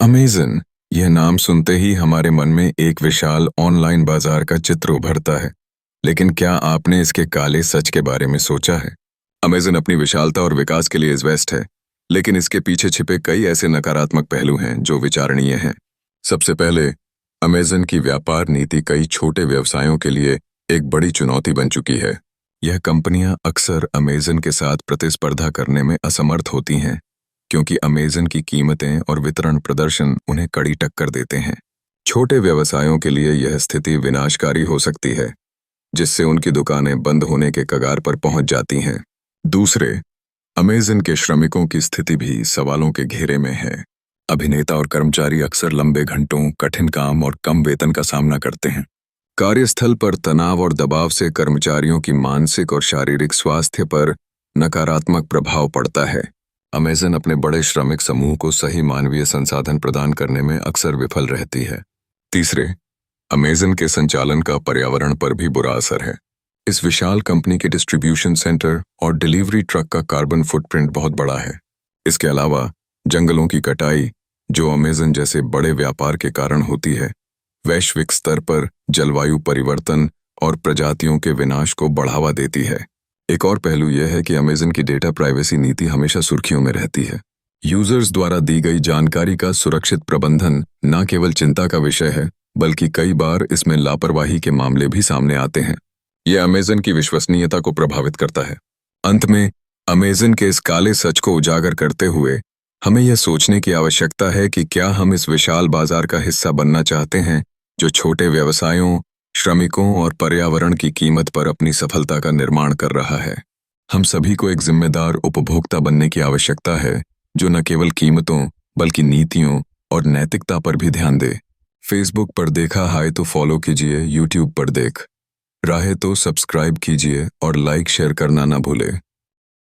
Amazon, यह नाम सुनते ही हमारे मन में एक विशाल ऑनलाइन बाजार का चित्र उभरता है। लेकिन क्या आपने इसके काले सच के बारे में सोचा है? अमेज़न अपनी विशालता और विकास के लिए व्यस्त है, लेकिन इसके पीछे छिपे कई ऐसे नकारात्मक पहलू हैं जो विचारणीय हैं। सबसे पहले, अमेज़न की व्यापार नीति कई छोटे व्यवसायों के लिए एक बड़ी चुनौती बन चुकी है। यह कंपनियां अक्सर अमेज़न के साथ प्रतिस्पर्धा करने में असमर्थ होती हैं, क्योंकि अमेज़न की कीमतें और वितरण प्रदर्शन उन्हें कड़ी टक्कर देते हैं। छोटे व्यवसायों के लिए यह स्थिति विनाशकारी हो सकती है, जिससे उनकी दुकानें बंद होने के कगार पर पहुंच जाती हैं। दूसरे, अमेज़न के श्रमिकों की स्थिति भी सवालों के घेरे में है। अभिनेता और कर्मचारी अक्सर लंबे घंटों, कठिन काम और कम वेतन का सामना करते हैं। कार्यस्थल पर तनाव और दबाव से कर्मचारियों की मानसिक और शारीरिक स्वास्थ्य पर नकारात्मक प्रभाव पड़ता है। अमेज़न अपने बड़े श्रमिक समूह को सही मानवीय संसाधन प्रदान करने में अक्सर विफल रहती है। तीसरे, अमेज़न के संचालन का पर्यावरण पर भी बुरा असर है। इस विशाल कंपनी के डिस्ट्रीब्यूशन सेंटर और डिलीवरी ट्रक का कार्बन फुटप्रिंट बहुत बड़ा है। इसके अलावा जंगलों की कटाई, जो अमेज़न जैसे बड़े व्यापार के कारण होती है, वैश्विक स्तर पर जलवायु परिवर्तन और प्रजातियों के विनाश को बढ़ावा देती है। एक और पहलू यह है कि अमेज़न की डेटा प्राइवेसी नीति हमेशा सुर्खियों में रहती है। यूजर्स द्वारा दी गई जानकारी का सुरक्षित प्रबंधन न केवल चिंता का विषय है, बल्कि कई बार इसमें लापरवाही के मामले भी सामने आते हैं। यह अमेज़न की विश्वसनीयता को प्रभावित करता है। अंत में, अमेज़न के इस काले सच को उजागर करते हुए हमें यह सोचने की आवश्यकता है कि क्या हम इस विशाल बाजार का हिस्सा बनना चाहते हैं, जो छोटे व्यवसायों, श्रमिकों और पर्यावरण की कीमत पर अपनी सफलता का निर्माण कर रहा है। हम सभी को एक जिम्मेदार उपभोक्ता बनने की आवश्यकता है, जो न केवल कीमतों बल्कि नीतियों और नैतिकता पर भी ध्यान दे। फेसबुक पर देखा हाय तो फॉलो कीजिए, यूट्यूब पर देख रहे तो सब्सक्राइब कीजिए और लाइक शेयर करना ना भूले।